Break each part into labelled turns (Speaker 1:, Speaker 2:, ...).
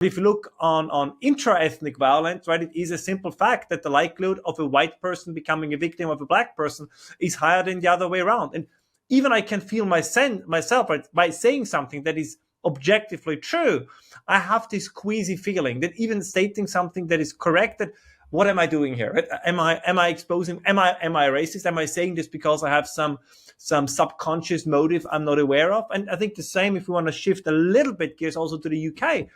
Speaker 1: If you look on intra-ethnic violence, right, it is a simple fact that the likelihood of a white person becoming a victim of a black person is higher than the other way around. And even I can feel myself, right, by saying something that is objectively true, I have this queasy feeling that even stating something that is correct, that what am I doing here? Right? Am I exposing? Am I racist? Am I saying this because I have some subconscious motive I'm not aware of? And I think the same if we want to shift a little bit gears also to the UK.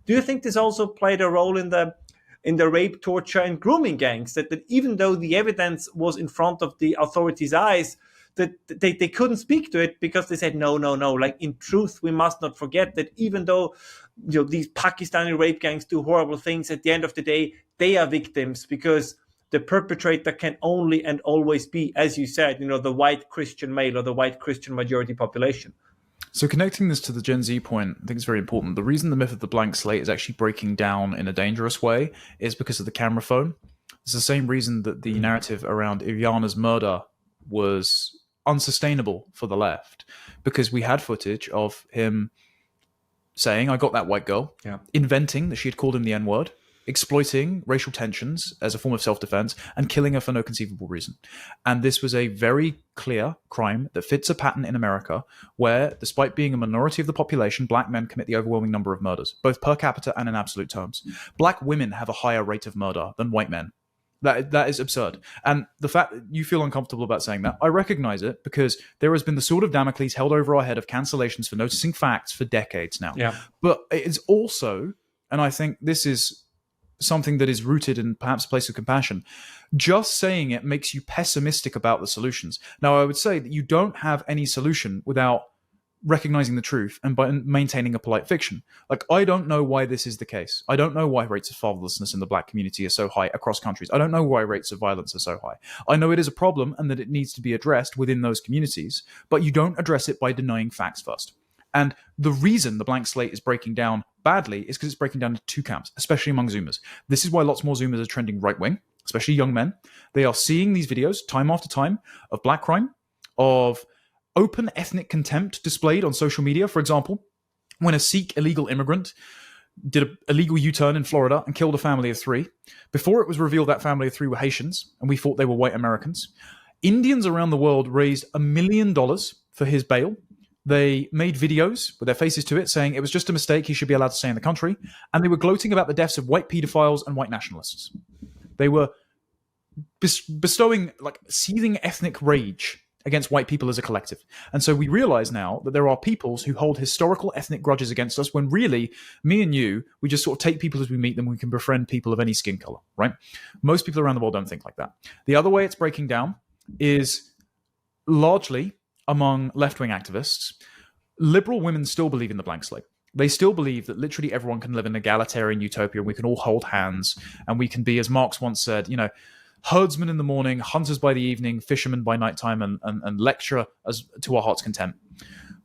Speaker 1: Do you think this also played a role in the rape, torture, and grooming gangs? That even though the evidence was in front of the authorities' eyes, that they couldn't speak to it because they said no. Like, in truth, we must not forget that even though these Pakistani rape gangs do horrible things, at the end of the day, they are victims because the perpetrator can only and always be, as you said, the white Christian male or the white Christian majority population.
Speaker 2: So connecting this to the Gen Z point, I think it's very important. The reason the myth of the blank slate is actually breaking down in a dangerous way is because of the camera phone. It's the same reason that the narrative around Iriana's murder was unsustainable for the left, because we had footage of him saying, I got that white girl, inventing that she had called him the N-word, exploiting racial tensions as a form of self-defense, and killing her for no conceivable reason. And this was a very clear crime that fits a pattern in America where, despite being a minority of the population, black men commit the overwhelming number of murders, both per capita and in absolute terms. Black women have a higher rate of murder than white men. That is absurd. And the fact that you feel uncomfortable about saying that, I recognize it, because there has been the sword of Damocles held over our head of cancellations for noticing facts for decades now.
Speaker 1: Yeah.
Speaker 2: But it's also, and I think this is something that is rooted in perhaps a place of compassion, just saying it makes you pessimistic about the solutions. Now, I would say that you don't have any solution without recognizing the truth and by maintaining a polite fiction. Like, I don't know why this is the case. I don't know why rates of fatherlessness in the black community are so high across countries. I don't know why rates of violence are so high. I know it is a problem and that it needs to be addressed within those communities, but you don't address it by denying facts first. And the reason the blank slate is breaking down badly is because it's breaking down into two camps, especially among Zoomers. This is why lots more Zoomers are trending right-wing, especially young men. They are seeing these videos time after time of black crime, of open ethnic contempt displayed on social media. For example, when a Sikh illegal immigrant did an illegal U-turn in Florida and killed a family of 3, before it was revealed that family of 3 were Haitians and we thought they were white Americans, Indians around the world raised $1 million for his bail. They made videos with their faces to it saying it was just a mistake, he should be allowed to stay in the country. And they were gloating about the deaths of white pedophiles and white nationalists. They were bestowing like seething ethnic rage against white people as a collective. And so we realize now that there are peoples who hold historical ethnic grudges against us when really, me and you, we just sort of take people as we meet them. We can befriend people of any skin color, right? Most people around the world don't think like that. The other way it's breaking down is largely among left-wing activists. Liberal women still believe in the blank slate. They still believe that literally everyone can live in an egalitarian utopia and we can all hold hands and we can be, as Marx once said, herdsmen in the morning, hunters by the evening, fishermen by nighttime, and lecture as to our heart's content.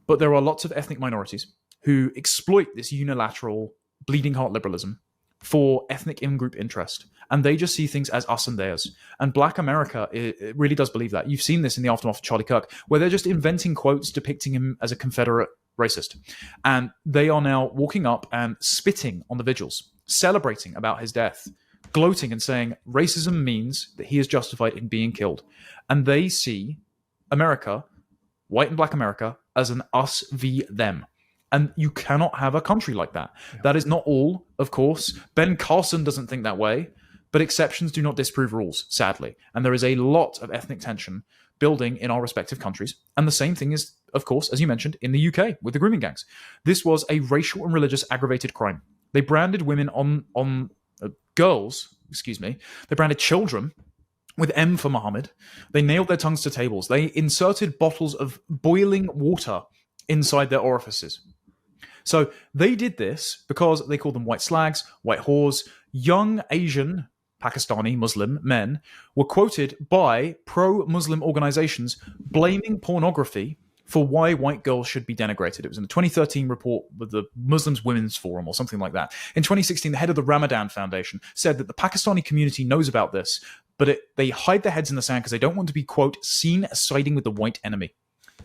Speaker 2: But there are lots of ethnic minorities who exploit this unilateral bleeding heart liberalism for ethnic in-group interest. And they just see things as us and theirs. And Black America, it really does believe that. You've seen this in the aftermath of Charlie Kirk, where they're just inventing quotes depicting him as a Confederate racist. And they are now walking up and spitting on the vigils, celebrating about his death, gloating and saying racism means that he is justified in being killed. And they see America, white and black America, as an us v them. And you cannot have a country like that. Yeah. That is not all, of course. Ben Carson doesn't think that way, but exceptions do not disprove rules, sadly. And there is a lot of ethnic tension building in our respective countries. And the same thing is, of course, as you mentioned, in the UK with the grooming gangs. This was a racial and religious aggravated crime. They branded women they branded children with M for Muhammad. They nailed their tongues to tables. They inserted bottles of boiling water inside their orifices. So they did this because they called them white slags, white whores. Young Asian, Pakistani, Muslim men were quoted by pro-Muslim organizations blaming pornography for why white girls should be denigrated. It was in a 2013 report with the Muslims Women's Forum or something like that. In 2016, the head of the Ramadan Foundation said that the Pakistani community knows about this, but they hide their heads in the sand because they don't want to be, quote, seen as siding with the white enemy.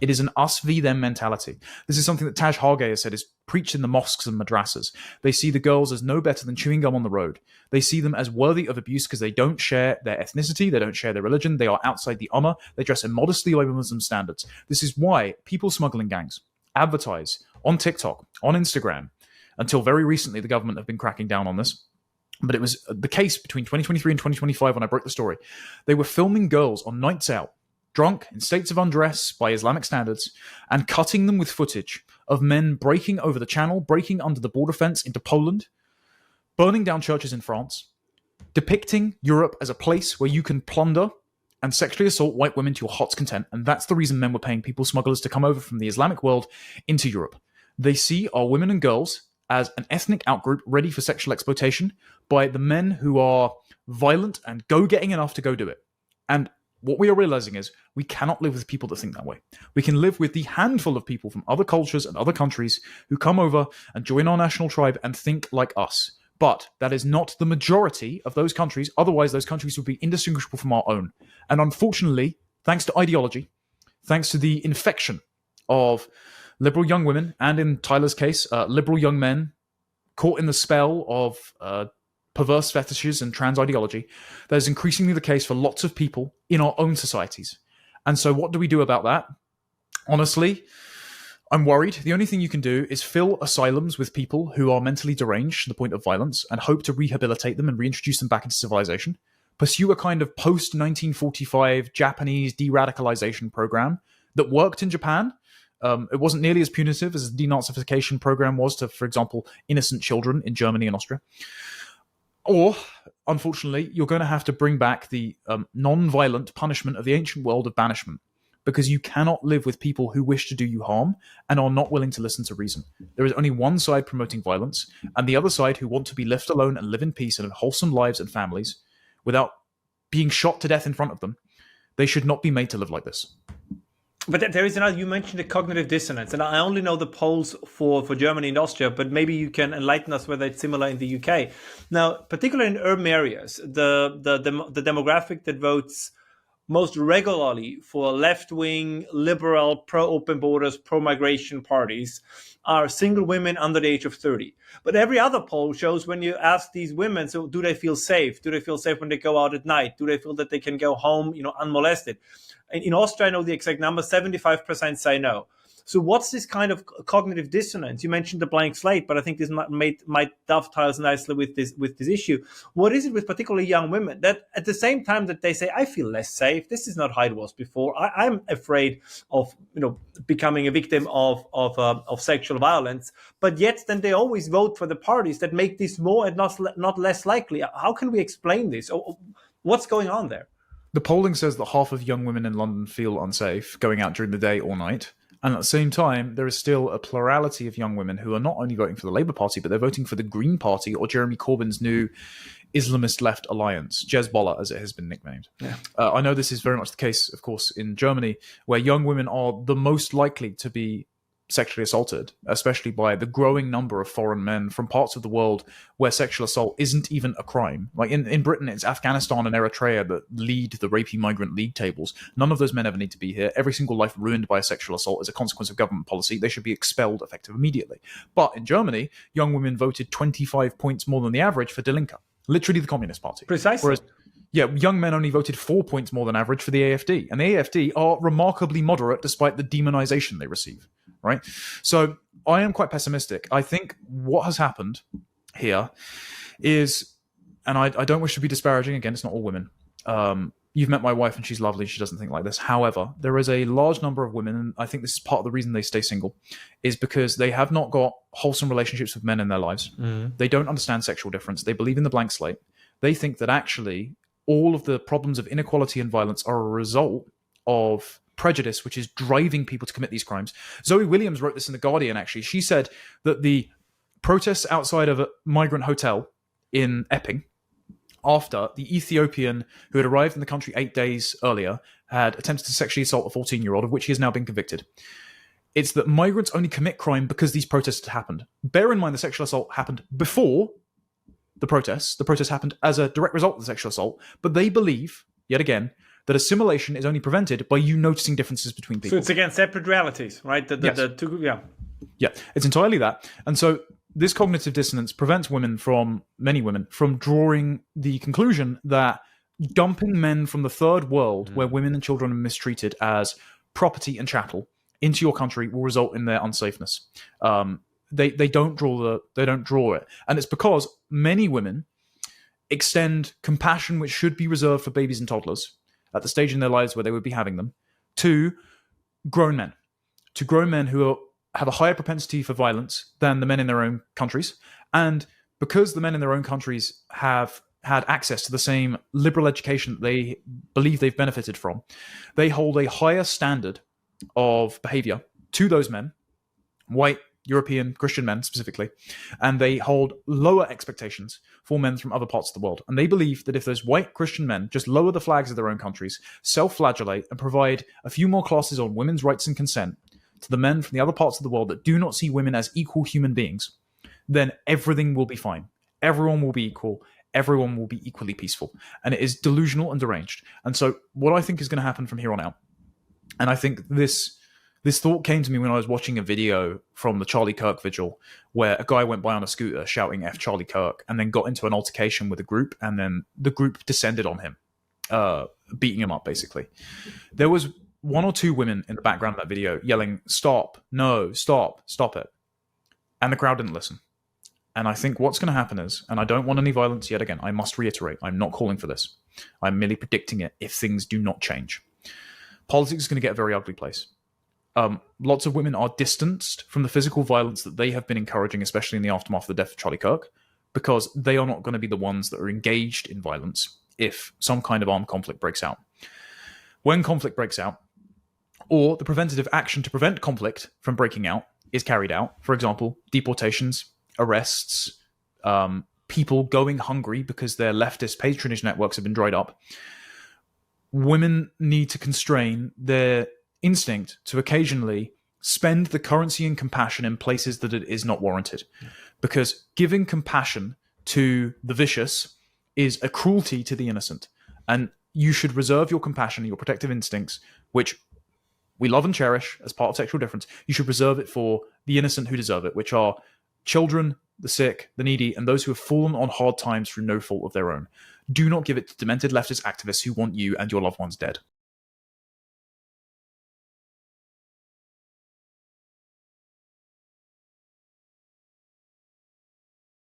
Speaker 2: It is an us v them mentality. This is something that Taj Hargay has said is preached in the mosques and madrasas. They see the girls as no better than chewing gum on the road. They see them as worthy of abuse because they don't share their ethnicity, they don't share their religion, they are outside the ummah, they dress immodestly by Muslim standards. This is why people smuggling gangs advertise on TikTok, on Instagram. Until very recently, the government have been cracking down on this. But it was the case between 2023 and 2025 when I broke the story. They were filming girls on nights out, drunk, in states of undress by Islamic standards, and cutting them with footage of men breaking over the channel, breaking under the border fence into Poland, burning down churches in France, depicting Europe as a place where you can plunder and sexually assault white women to your heart's content. And that's the reason men were paying people smugglers to come over from the Islamic world into Europe. They see our women and girls as an ethnic outgroup ready for sexual exploitation by the men who are violent and go-getting enough to go do it. And what we are realizing is we cannot live with people that think that way. We can live with the handful of people from other cultures and other countries who come over and join our national tribe and think like us. But that is not the majority of those countries. Otherwise, those countries would be indistinguishable from our own. And unfortunately, thanks to ideology, thanks to the infection of liberal young women, and in Tyler's case, liberal young men caught in the spell of perverse fetishes and trans ideology, that is increasingly the case for lots of people in our own societies. And so what do we do about that? Honestly, I'm worried. The only thing you can do is fill asylums with people who are mentally deranged to the point of violence and hope to rehabilitate them and reintroduce them back into civilization. Pursue a kind of post-1945 Japanese de-radicalization program that worked in Japan. It wasn't nearly as punitive as the denazification program was to, for example, innocent children in Germany and Austria. Or, unfortunately, you're going to have to bring back the non-violent punishment of the ancient world of banishment, because you cannot live with people who wish to do you harm and are not willing to listen to reason. There is only one side promoting violence, and the other side who want to be left alone and live in peace and have wholesome lives and families without being shot to death in front of them. They should not be made to live like this.
Speaker 1: But there is another, you mentioned the cognitive dissonance, and I only know the polls for Germany and Austria, but maybe you can enlighten us whether it's similar in the UK. Now, particularly in urban areas, the demographic that votes most regularly for left-wing, liberal, pro-open borders, pro-migration parties are single women under the age of 30. But every other poll shows when you ask these women, so do they feel safe? Do they feel safe when they go out at night? Do they feel that they can go home, unmolested? In Austria, I know the exact number, 75% say no. So what's this kind of cognitive dissonance? You mentioned the blank slate, but I think this might dovetail nicely with this issue. What is it with particularly young women that at the same time that they say, I feel less safe, this is not how it was before, I'm afraid of becoming a victim of sexual violence, but yet then they always vote for the parties that make this more and not less likely. How can we explain this? What's going on there?
Speaker 2: The polling says that half of young women in London feel unsafe going out during the day or night. And at the same time, there is still a plurality of young women who are not only voting for the Labour Party, but they're voting for the Green Party or Jeremy Corbyn's new Islamist left alliance, Jezbollah, as it has been nicknamed. Yeah. I know this is very much the case, of course, in Germany, where young women are the most likely to be sexually assaulted, especially by the growing number of foreign men from parts of the world where sexual assault isn't even a crime. Like in Britain, it's Afghanistan and Eritrea that lead the rapey migrant league tables. None of those men ever need to be here. Every single life ruined by a sexual assault is a consequence of government policy. They should be expelled effective immediately. But in Germany, young women voted 25 points more than the average for Die Linke, literally the Communist Party.
Speaker 1: Precisely.
Speaker 2: Whereas, young men only voted 4 points more than average for the AfD. And the AfD are remarkably moderate despite the demonization they receive. Right? So I am quite pessimistic. I think what has happened here is, and I don't wish to be disparaging, again, it's not all women. You've met my wife and she's lovely. She doesn't think like this. However, there is a large number of women, and I think this is part of the reason they stay single, is because they have not got wholesome relationships with men in their lives. Mm. They don't understand sexual difference. They believe in the blank slate. They think that actually all of the problems of inequality and violence are a result of prejudice, which is driving people to commit these crimes. Zoe Williams wrote this in The Guardian, actually. She said that the protests outside of a migrant hotel in Epping, after the Ethiopian who had arrived in the country 8 days earlier had attempted to sexually assault a 14-year-old, of which he has now been convicted. It's that migrants only commit crime because these protests had happened. Bear in mind the sexual assault happened before the protests. The protests happened as a direct result of the sexual assault, but they believe, yet again, that assimilation is only prevented by you noticing differences between people.
Speaker 1: So it's against separate realities, right?
Speaker 2: Yes. Yeah, it's entirely that. And so this cognitive dissonance prevents many women, from drawing the conclusion that dumping men from the third world, where women and children are mistreated as property and chattel, into your country will result in their unsafeness. They don't draw it, and it's because many women extend compassion, which should be reserved for babies and toddlers at the stage in their lives where they would be having them, to grown men, who have a higher propensity for violence than the men in their own countries. And because the men in their own countries have had access to the same liberal education that they believe they've benefited from, they hold a higher standard of behavior to those men, white, European, Christian men specifically, and they hold lower expectations for men from other parts of the world. And they believe that if those white Christian men just lower the flags of their own countries, self-flagellate, and provide a few more classes on women's rights and consent to the men from the other parts of the world that do not see women as equal human beings, then everything will be fine. Everyone will be equal. Everyone will be equally peaceful. And it is delusional and deranged. And so what I think is going to happen from here on out, and I think this thought came to me when I was watching a video from the Charlie Kirk vigil, where a guy went by on a scooter shouting F Charlie Kirk, and then got into an altercation with a group, and then the group descended on him, beating him up, basically. There was one or two women in the background of that video yelling, "Stop, no, stop it." And the crowd didn't listen. And I think what's going to happen is, and I don't want any violence yet again, I must reiterate, I'm not calling for this. I'm merely predicting it if things do not change. Politics is going to get a very ugly place. Lots of women are distanced from the physical violence that they have been encouraging, especially in the aftermath of the death of Charlie Kirk, because they are not going to be the ones that are engaged in violence if some kind of armed conflict breaks out. When conflict breaks out, or the preventative action to prevent conflict from breaking out is carried out, for example, deportations, arrests, people going hungry because their leftist patronage networks have been dried up, women need to constrain their instinct to occasionally spend the currency and compassion in places that it is not warranted. Because giving compassion to the vicious is a cruelty to the innocent. And you should reserve your compassion and your protective instincts, which we love and cherish as part of sexual difference. You should reserve it for the innocent who deserve it, which are children, the sick, the needy, and those who have fallen on hard times through no fault of their own. Do not give it to demented leftist activists who want you and your loved ones dead.